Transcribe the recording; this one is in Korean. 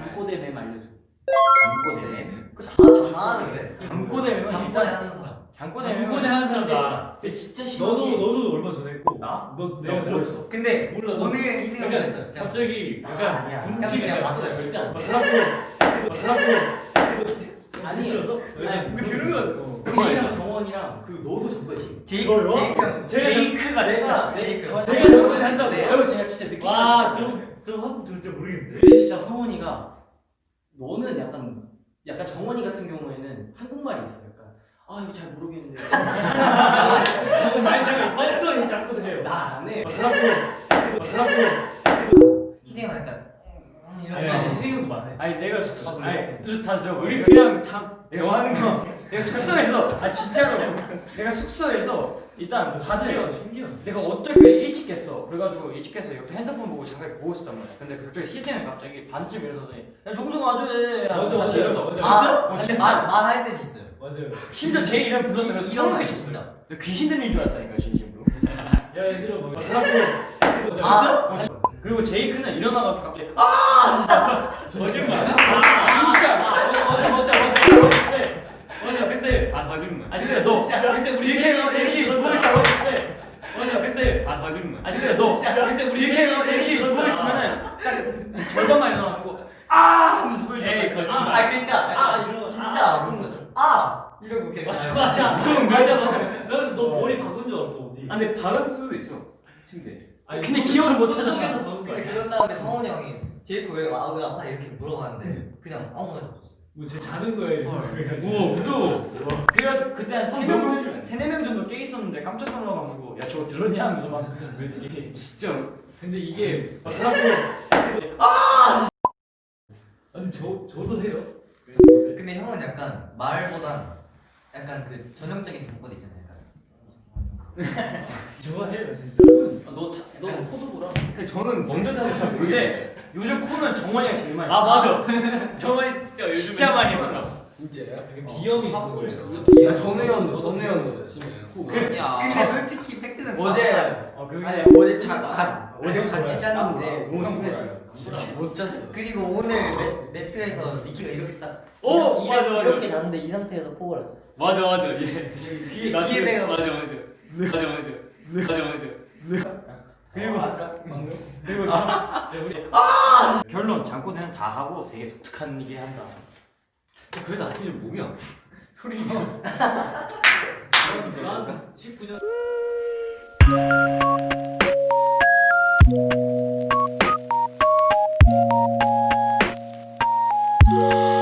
잠꼬대뱀 알려줘. 잠꼬대뱀? 다 하는데. 잠꼬대뱀 잠꼬대 하는 사람. 잠꼬대 하는 사람다. 근데 진짜 심하게. 너도 얼마 전에 했고. 나? 너 내가 들었어. 근데 몰라. 오늘 이 생각을 했어요. 제가 갑자기 약간 분위기가 제가 봤어요. 절대 안 돼. 아니 들으면 제이랑 정원이랑 그 너도 저거지. 제이크 제이크가 진짜 제가 노래 한다고. 여러분 제가 진짜 느낀 와, 거 저 진짜 모르겠는데. 근데 진짜 성원이가 너는 약간 정원이 같은 경우에는 한국말이 있어. 약간 이거 잘 모르겠는데. 제가 어떤 자꾸 해요. 나안 해. 희생은 약간 이런 아니, 거. 인생도 많아. 아니 내가 숙소 다죠. 우리 그냥 참 대화하는 거. 내가 숙소에서 진짜로 내가 숙소에서 일단 다들 내가 어떻게 일찍 깼어. 그래가지고 일찍 깨서 옆에 핸드폰 보고 잠깐 보고 있었단 말이야. 근데 갑자기 희생이 갑자기 반쯤 일어서더니 야 정성 와줘야 돼. 맞아. 진짜? 근데 말할 때는 있어요. 맞아요. 심지어 제 이름 불렀으면 이런 소름 거 끼쳤어. 진짜. 귀신 들린 줄 알았다니까 진심으로. 야, 얘들아 뭐. 진짜? 그리고 제이크는 일어나가지고 갑자기 거짓말. 맞아 그때 거짓말. 진짜 너 그때 우리 이렇게 누워 있어 그때 맞아 그때 거짓말. 진짜 너 그때 우리 이렇게 누워 있으면은 딱 절반만 일어나가지고 하면서 소리 에이, 쳐. 거짓말. 그러니까 이러고 진짜 아픈 거죠. 이러고 이렇게. 맞아 너 머리 박은 줄 알았어 어디. 근데 박았을 수도 있어 침대. 아니, 근데 기억을 못 하잖아. 속에서 박은 근데 거야. 그런 다음에 성훈이 형이 제이크 왜 아파 이렇게 물어봤는데 그냥 아무 말도 없었어. 뭐쟤 자는 거야 이래서 그래가지고. 우와 무서워. 그래가지고 그때 한 3명 정도 깨 있었는데 깜짝 놀라가지고 야 저거 들었냐 하면서 막 되게 진짜. 근데 이게 아니 저도 해요. 근데 형은 약간 말보단 약간 그 전형적인 정보도 있잖아요. 약간. 좋아해요 진짜. 너 코드구나. 근데 저는 먼저 다는 잘 모르는데 요즘 코는 정원이가 제일 많이. 맞아. 정원이 진짜 많이 올라. 진짜요? 약간 비염이 있는 거예요. 전우현도 근데 솔직히 팩트는 어제 바꿔요. 아니 어제 같이 잤는데 너무 심했어. 진짜 못 잤어. 그리고 오늘 매트에서 니키가 이렇게 딱 맞아. 이렇게 잤는데 이 상태에서 포을 했어. 맞아. 이해돼요. 맞아. 그리고 그리고 우리 결론 장꼬대는 다 하고 되게 독특한 얘기 한다. 그래도 아직 좀 목이 안 소리 좀. 19년. Yeah.